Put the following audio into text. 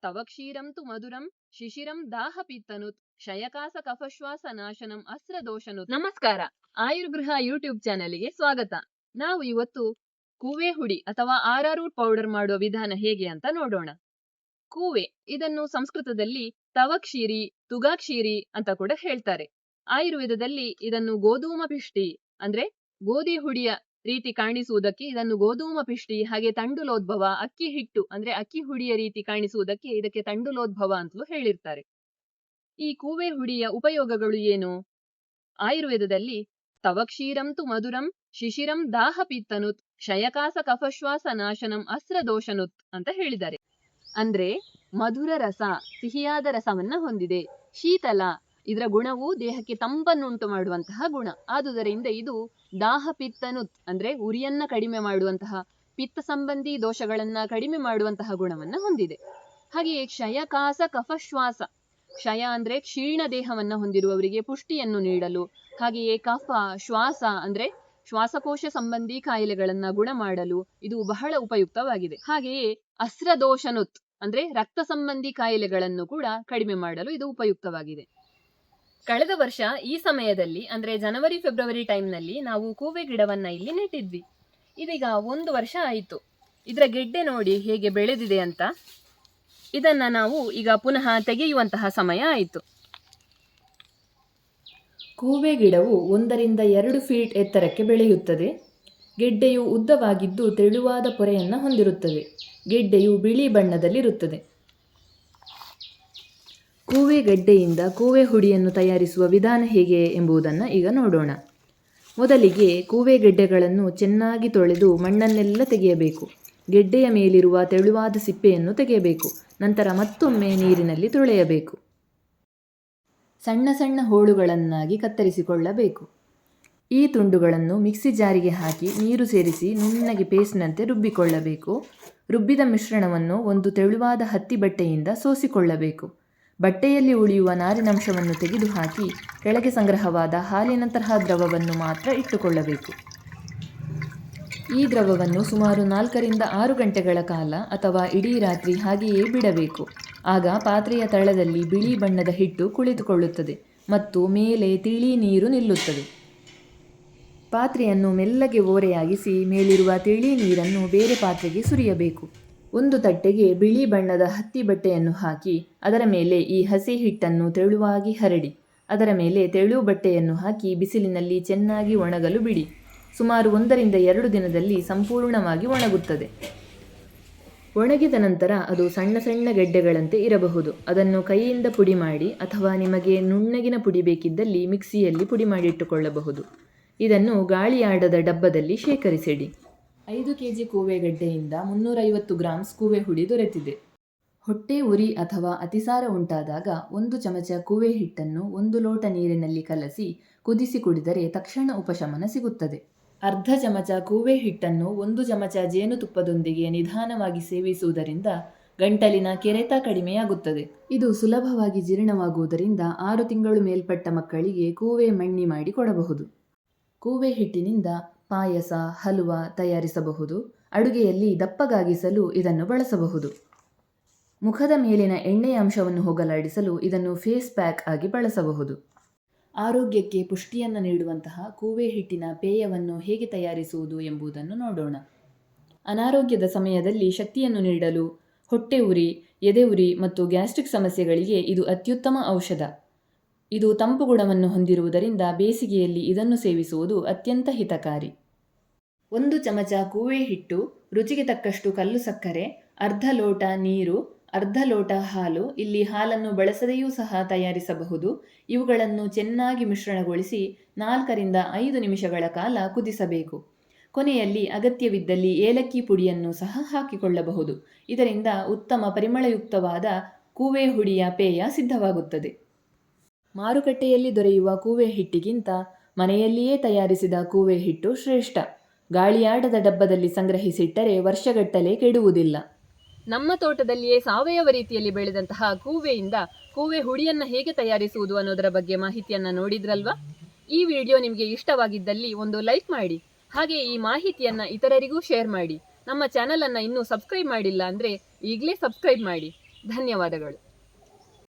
ತವ ಕ್ಷೀರಂ ತು ಮಧುರಂ ಶಿಶಿರಂ ದಾಹಪಿತ್ತನುತ್ ಕ್ಷಯಕಾಸ ಕಫಶ್ವಾಸ ನಾಶನಂ ಅಸ್ತ್ರದೋಷನುತ್. ನಮಸ್ಕಾರ, ಆಯುರ್ಗೃಹ ಯೂಟ್ಯೂಬ್ ಚಾನೆಲ್ಗೆ ಸ್ವಾಗತ. ನಾವು ಇವತ್ತು ಕೂವೆ ಹುಡಿ ಅಥವಾ ಆರಾರೂಟ್ ಪೌಡರ್ ಮಾಡುವ ವಿಧಾನ ಹೇಗೆ ಅಂತ ನೋಡೋಣ. ಕೂವೆ ಇದನ್ನು ಸಂಸ್ಕೃತದಲ್ಲಿ ತವಕ್ಷೀರಿ, ತುಗಾಕ್ಷೀರಿ ಅಂತ ಕೂಡ ಹೇಳ್ತಾರೆ. ಆಯುರ್ವೇದದಲ್ಲಿ ಇದನ್ನು ಗೋಧೂಮ ಪಿಷ್ಟಿ ಅಂದ್ರೆ ಗೋಧಿ ಹುಡಿಯ ರೀತಿ ಕಾಣಿಸುವುದಕ್ಕೆ ಇದನ್ನು ಗೋಧೂಮ ಪಿಷ್ಟಿ, ಹಾಗೆ ತಂಡುಲೋದ್ಭವ, ಅಕ್ಕಿ ಹಿಟ್ಟು ಅಂದ್ರೆ ಅಕ್ಕಿ ಹುಡಿಯ ರೀತಿ ಕಾಣಿಸುವುದಕ್ಕೆ ಇದಕ್ಕೆ ತಂಡುಲೋದ್ಭವ ಅಂತಲೂ ಹೇಳಿರ್ತಾರೆ. ಈ ಕೂವೆ ಹುಡಿಯ ಉಪಯೋಗಗಳು ಏನು? ಆಯುರ್ವೇದದಲ್ಲಿ ತವಕ್ಷೀರಂ ತು ಮಧುರಂ ಶಿಶಿರಂ ದಾಹಪಿತ್ತನುತ್ ಕ್ಷಯಕಾಸ ಕಫಶ್ವಾಸ ನಾಶನಂ ಅಸ್ತ್ರದೋಷನುತ್ ಅಂತ ಹೇಳಿದ್ದಾರೆ. ಅಂದ್ರೆ ಮಧುರ ರಸ, ಸಿಹಿಯಾದ ರಸವನ್ನ ಹೊಂದಿದೆ. ಶೀತಲ, ಇದರ ಗುಣವು ದೇಹಕ್ಕೆ ತಂಪನ್ನುಂಟು ಮಾಡುವಂತಹ ಗುಣ. ಆದುದರಿಂದ ಇದು ದಾಹಪಿತ್ತನುತ್ ಅಂದ್ರೆ ಉರಿಯನ್ನ ಕಡಿಮೆ ಮಾಡುವಂತಹ, ಪಿತ್ತ ಸಂಬಂಧಿ ದೋಷಗಳನ್ನ ಕಡಿಮೆ ಮಾಡುವಂತಹ ಗುಣವನ್ನ ಹೊಂದಿದೆ. ಹಾಗೆಯೇ ಕ್ಷಯಕಾಸ ಕಫಶ್ವಾಸ, ಕ್ಷಯ ಅಂದ್ರೆ ಕ್ಷೀಣ ದೇಹವನ್ನ ಹೊಂದಿರುವವರಿಗೆ ಪುಷ್ಟಿಯನ್ನು ನೀಡಲು, ಹಾಗೆಯೇ ಕಫ ಶ್ವಾಸ ಅಂದ್ರೆ ಶ್ವಾಸಕೋಶ ಸಂಬಂಧಿ ಕಾಯಿಲೆಗಳನ್ನ ಗುಣ ಮಾಡಲು ಇದು ಬಹಳ ಉಪಯುಕ್ತವಾಗಿದೆ. ಹಾಗೆಯೇ ಅಸ್ತ್ರದೋಷನುತ್ ಅಂದ್ರೆ ರಕ್ತ ಸಂಬಂಧಿ ಕಾಯಿಲೆಗಳನ್ನು ಕೂಡ ಕಡಿಮೆ ಮಾಡಲು ಇದು ಉಪಯುಕ್ತವಾಗಿದೆ. ಕಳೆದ ವರ್ಷ ಈ ಸಮಯದಲ್ಲಿ ಅಂದ್ರೆ ಜನವರಿ ಫೆಬ್ರವರಿ ಟೈಮ್ನಲ್ಲಿ ನಾವು ಕೂವೆ ಗಿಡವನ್ನ ಇಲ್ಲಿ ನೆಟ್ಟಿದ್ವಿ. ಇದೀಗ 1 ವರ್ಷ ಆಯಿತು. ಇದರ ಗೆಡ್ಡೆ ನೋಡಿ ಹೇಗೆ ಬೆಳೆದಿದೆ ಅಂತ. ಇದನ್ನ ನಾವು ಈಗ ಪುನಃ ತೆಗೆಯುವಂತಹ ಸಮಯ ಆಯಿತು. ಕೂವೆ ಗಿಡವು 1 ರಿಂದ 2 ಫೀಟ್ ಎತ್ತರಕ್ಕೆ ಬೆಳೆಯುತ್ತದೆ. ಗೆಡ್ಡೆಯು ಉದ್ದವಾಗಿದ್ದು ತೆಳುವಾದ ಪೊರೆಯನ್ನ ಹೊಂದಿರುತ್ತದೆ. ಗೆಡ್ಡೆಯು ಬಿಳಿ ಬಣ್ಣದಲ್ಲಿರುತ್ತದೆ. ಕೂವೆ ಗೆಡ್ಡೆಯಿಂದ ಕೂವೆ ಹುಡಿಯನ್ನು ತಯಾರಿಸುವ ವಿಧಾನ ಹೇಗೆ ಎಂಬುದನ್ನು ಈಗ ನೋಡೋಣ. ಮೊದಲಿಗೆ ಕೂವೆ ಗೆಡ್ಡೆಗಳನ್ನು ಚೆನ್ನಾಗಿ ತೊಳೆದು ಮಣ್ಣನ್ನೆಲ್ಲ ತೆಗೆಯಬೇಕು. ಗೆಡ್ಡೆಯ ಮೇಲಿರುವ ತೆಳುವಾದ ಸಿಪ್ಪೆಯನ್ನು ತೆಗೆಯಬೇಕು. ನಂತರ ಮತ್ತೊಮ್ಮೆ ನೀರಿನಲ್ಲಿ ತೊಳೆಯಬೇಕು. ಸಣ್ಣ ಸಣ್ಣ ಹೋಳುಗಳನ್ನಾಗಿ ಕತ್ತರಿಸಿಕೊಳ್ಳಬೇಕು. ಈ ತುಂಡುಗಳನ್ನು ಮಿಕ್ಸಿ ಜಾರಿಗೆ ಹಾಕಿ ನೀರು ಸೇರಿಸಿ ನುಣ್ಣಗೆ ಪೇಸ್ಟ್ನಂತೆ ರುಬ್ಬಿಕೊಳ್ಳಬೇಕು. ರುಬ್ಬಿದ ಮಿಶ್ರಣವನ್ನು ಒಂದು ತೆಳುವಾದ ಹತ್ತಿ ಬಟ್ಟೆಯಿಂದ ಸೋಸಿಕೊಳ್ಳಬೇಕು. ಬಟ್ಟೆಯಲ್ಲಿ ಉಳಿಯುವ ನಾರಿನಂಶವನ್ನು ತೆಗೆದುಹಾಕಿ ಕೆಳಗೆ ಸಂಗ್ರಹವಾದ ಹಾಲಿನಂತಹ ದ್ರವವನ್ನು ಮಾತ್ರ ಇಟ್ಟುಕೊಳ್ಳಬೇಕು. ಈ ದ್ರವವನ್ನು ಸುಮಾರು 4 ರಿಂದ 6 ಗಂಟೆಗಳ ಕಾಲ ಅಥವಾ ಇಡೀ ರಾತ್ರಿ ಹಾಗೆಯೇ ಬಿಡಬೇಕು. ಆಗ ಪಾತ್ರೆಯ ತಳದಲ್ಲಿ ಬಿಳಿ ಬಣ್ಣದ ಹಿಟ್ಟು ಕುಳಿತುಕೊಳ್ಳುತ್ತದೆ ಮತ್ತು ಮೇಲೆ ತಿಳಿ ನೀರು ನಿಲ್ಲುತ್ತದೆ. ಪಾತ್ರೆಯನ್ನು ಮೆಲ್ಲಗೆ ಓರೆಯಾಗಿಸಿ ಮೇಲಿರುವ ತಿಳಿ ನೀರನ್ನು ಬೇರೆ ಪಾತ್ರೆಗೆ ಸುರಿಯಬೇಕು. ಒಂದು ತಟ್ಟೆಗೆ ಬಿಳಿ ಬಣ್ಣದ ಹತ್ತಿ ಬಟ್ಟೆಯನ್ನು ಹಾಕಿ ಅದರ ಮೇಲೆ ಈ ಹಸಿ ಹಿಟ್ಟನ್ನು ತೆಳುವಾಗಿ ಹರಡಿ ಅದರ ಮೇಲೆ ತೆಳು ಬಟ್ಟೆಯನ್ನು ಹಾಕಿ ಬಿಸಿಲಿನಲ್ಲಿ ಚೆನ್ನಾಗಿ ಒಣಗಲು ಬಿಡಿ. ಸುಮಾರು 1 ರಿಂದ 2 ದಿನದಲ್ಲಿ ಸಂಪೂರ್ಣವಾಗಿ ಒಣಗುತ್ತದೆ. ಒಣಗಿದ ನಂತರ ಅದು ಸಣ್ಣ ಸಣ್ಣ ಗೆಡ್ಡೆಗಳಂತೆ ಇರಬಹುದು. ಅದನ್ನು ಕೈಯಿಂದ ಪುಡಿ ಮಾಡಿ ಅಥವಾ ನಿಮಗೆ ನುಣ್ಣಗಿನ ಪುಡಿ ಬೇಕಿದ್ದಲ್ಲಿ ಮಿಕ್ಸಿಯಲ್ಲಿ ಪುಡಿ ಮಾಡಿಟ್ಟುಕೊಳ್ಳಬಹುದು. ಇದನ್ನು ಗಾಳಿಯಾಡದ ಡಬ್ಬದಲ್ಲಿ ಶೇಖರಿಸಿಡಿ. 5 kg ಕೂವೆಗಡ್ಡೆಯಿಂದ 350 ಗ್ರಾಮ್ಸ್ ಕೂವೆ ಹುಡಿ ದೊರೆತಿದೆ. ಹೊಟ್ಟೆ ಉರಿ ಅಥವಾ ಅತಿಸಾರ ಉಂಟಾದಾಗ 1 ಚಮಚ ಕೂವೆ ಹಿಟ್ಟನ್ನು 1 ಲೋಟ ನೀರಿನಲ್ಲಿ ಕಲಸಿ ಕುದಿಸಿ ಕುಡಿದರೆ ತಕ್ಷಣ ಉಪಶಮನ ಸಿಗುತ್ತದೆ. ಅರ್ಧ ಚಮಚ ಕೂವೆ ಹಿಟ್ಟನ್ನು 1 ಚಮಚ ಜೇನುತುಪ್ಪದೊಂದಿಗೆ ನಿಧಾನವಾಗಿ ಸೇವಿಸುವುದರಿಂದ ಗಂಟಲಿನ ಕೆರೆತ ಕಡಿಮೆಯಾಗುತ್ತದೆ. ಇದು ಸುಲಭವಾಗಿ ಜೀರ್ಣವಾಗುವುದರಿಂದ 6 ತಿಂಗಳು ಮೇಲ್ಪಟ್ಟ ಮಕ್ಕಳಿಗೆ ಕೂವೆ ಮಣ್ಣಿ ಮಾಡಿ ಕೊಡಬಹುದು. ಕೂವೆ ಹಿಟ್ಟಿನಿಂದ ಪಾಯಸ, ಹಲುವ ತಯಾರಿಸಬಹುದು. ಅಡುಗೆಯಲ್ಲಿ ದಪ್ಪಗಾಗಿಸಲು ಇದನ್ನು ಬಳಸಬಹುದು. ಮುಖದ ಮೇಲಿನ ಎಣ್ಣೆಯ ಅಂಶವನ್ನು ಹೋಗಲಾಡಿಸಲು ಇದನ್ನು ಫೇಸ್ ಪ್ಯಾಕ್ ಆಗಿ ಬಳಸಬಹುದು. ಆರೋಗ್ಯಕ್ಕೆ ಪುಷ್ಟಿಯನ್ನು ನೀಡುವಂತಹ ಕೂವೆ ಹಿಟ್ಟಿನ ಪೇಯವನ್ನು ಹೇಗೆ ತಯಾರಿಸುವುದು ಎಂಬುದನ್ನು ನೋಡೋಣ. ಅನಾರೋಗ್ಯದ ಸಮಯದಲ್ಲಿ ಶಕ್ತಿಯನ್ನು ನೀಡಲು, ಹೊಟ್ಟೆ ಉರಿ, ಎದೆ ಉರಿ ಮತ್ತು ಗ್ಯಾಸ್ಟ್ರಿಕ್ ಸಮಸ್ಯೆಗಳಿಗೆ ಇದು ಅತ್ಯುತ್ತಮ ಔಷಧ. ಇದು ತಂಪು ಗುಣವನ್ನು ಹೊಂದಿರುವುದರಿಂದ ಬೇಸಿಗೆಯಲ್ಲಿ ಇದನ್ನು ಸೇವಿಸುವುದು ಅತ್ಯಂತ ಹಿತಕಾರಿ. 1 ಚಮಚ ಕೂವೆ ಹಿಟ್ಟು, ರುಚಿಗೆ ತಕ್ಕಷ್ಟು ಕಲ್ಲು ಸಕ್ಕರೆ, ಅರ್ಧ ಲೋಟ ನೀರು, ಅರ್ಧ ಲೋಟ ಹಾಲು. ಇಲ್ಲಿ ಹಾಲನ್ನು ಬಳಸದೆಯೂ ಸಹ ತಯಾರಿಸಬಹುದು. ಇವುಗಳನ್ನು ಚೆನ್ನಾಗಿ ಮಿಶ್ರಣಗೊಳಿಸಿ 4 ರಿಂದ 5 ನಿಮಿಷಗಳ ಕಾಲ ಕುದಿಸಬೇಕು. ಕೊನೆಯಲ್ಲಿ ಅಗತ್ಯವಿದ್ದಲ್ಲಿ ಏಲಕ್ಕಿ ಪುಡಿಯನ್ನು ಸಹ ಹಾಕಿಕೊಳ್ಳಬಹುದು. ಇದರಿಂದ ಉತ್ತಮ ಪರಿಮಳಯುಕ್ತವಾದ ಕೂವೆ ಹುಡಿಯ ಪೇಯ ಸಿದ್ಧವಾಗುತ್ತದೆ. ಮಾರುಕಟ್ಟೆಯಲ್ಲಿ ದೊರೆಯುವ ಕೂವೆ ಹಿಟ್ಟಿಗಿಂತ ಮನೆಯಲ್ಲಿಯೇ ತಯಾರಿಸಿದ ಕೂವೆ ಹಿಟ್ಟು ಶ್ರೇಷ್ಠ. ಗಾಳಿಯಾಡದ ಡಬ್ಬದಲ್ಲಿ ಸಂಗ್ರಹಿಸಿಟ್ಟರೆ ವರ್ಷಗಟ್ಟಲೆ ಕೆಡುವುದಿಲ್ಲ. ನಮ್ಮ ತೋಟದಲ್ಲಿಯೇ ಸಾವಯವ ರೀತಿಯಲ್ಲಿ ಬೆಳೆದಂತಹ ಕೂವೆಯಿಂದ ಕೂವೆ ಹುಡಿಯನ್ನು ಹೇಗೆ ತಯಾರಿಸುವುದು ಅನ್ನೋದರ ಬಗ್ಗೆ ಮಾಹಿತಿಯನ್ನು ನೋಡಿದ್ರಲ್ವಾ? ಈ ವಿಡಿಯೋ ನಿಮಗೆ ಇಷ್ಟವಾಗಿದ್ದಲ್ಲಿ ಒಂದು ಲೈಕ್ ಮಾಡಿ. ಹಾಗೆ ಈ ಮಾಹಿತಿಯನ್ನು ಇತರರಿಗೂ ಶೇರ್ ಮಾಡಿ. ನಮ್ಮ ಚಾನಲನ್ನು ಇನ್ನೂ ಸಬ್ಸ್ಕ್ರೈಬ್ ಮಾಡಿಲ್ಲ ಅಂದರೆ ಈಗಲೇ ಸಬ್ಸ್ಕ್ರೈಬ್ ಮಾಡಿ. ಧನ್ಯವಾದಗಳು.